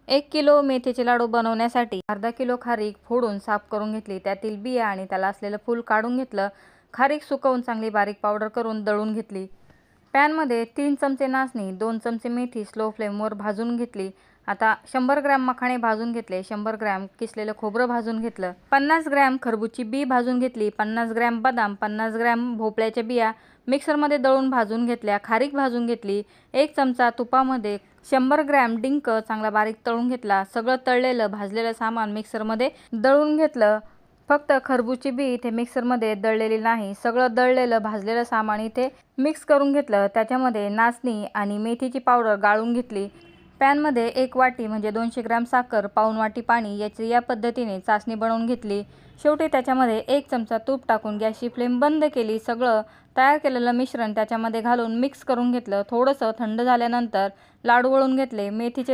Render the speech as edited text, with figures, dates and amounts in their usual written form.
1 kilo मेथीचे लाडू बनवण्यासाठी अर्धा किलो खारीक फोडून साफ करून घेतली, त्यातील बिया आणि त्याला असलेलं फूल काढून घेतलं. खारीक सुकवून चांगली बारीक पावडर करून दळून घेतली. पॅनमध्ये 3 चमचे नाचणी, 2 चमचे मेथी स्लो फ्लेमवर भाजून घेतली. आता 100 ग्रॅम मखाणे भाजून घेतले, 100 ग्रॅम किसलेलं खोबरं भाजून घेतलं, 50 ग्रॅम खरबूजची बी भाजून घेतली, 50 ग्रॅम बदाम, 50 ग्रॅम भोपळ्याच्या बिया मिक्सरमध्ये दळून भाजून घेतल्या, खारीक भाजून घेतली. 1 चमचा तुपामध्ये 100 ग्रॅम डिंक चांगला बारीक तळून घेतला. सगळं तळलेलं भाजलेलं सामान मिक्सरमध्ये दळून घेतलं. फक्त खरबूजची बी इथे मिक्सरमध्ये दळलेली नाही, सगळं दळलेलं भाजलेलं सामान इथे मिक्स करून घेतलं. त्याच्यामध्ये नाचणी आणि मेथीची पावडर गाळून घेतली. पॅनमध्ये 1 वाटी म्हणजे 200 ग्रॅम साखर, पाऊण वाटी पाणी या पद्धतीने चासणी बनवून घेतली. शेवटी त्याच्यामध्ये 1 चमचा तूप टाकून गॅसची फ्लेम बंद केली. सगळं तयार केलेलं मिश्रण त्याच्यामध्ये घालून मिक्स करून घेतलं. थोडंसं थंड झाल्यानंतर लाडू वळून घेतले. मेथीचे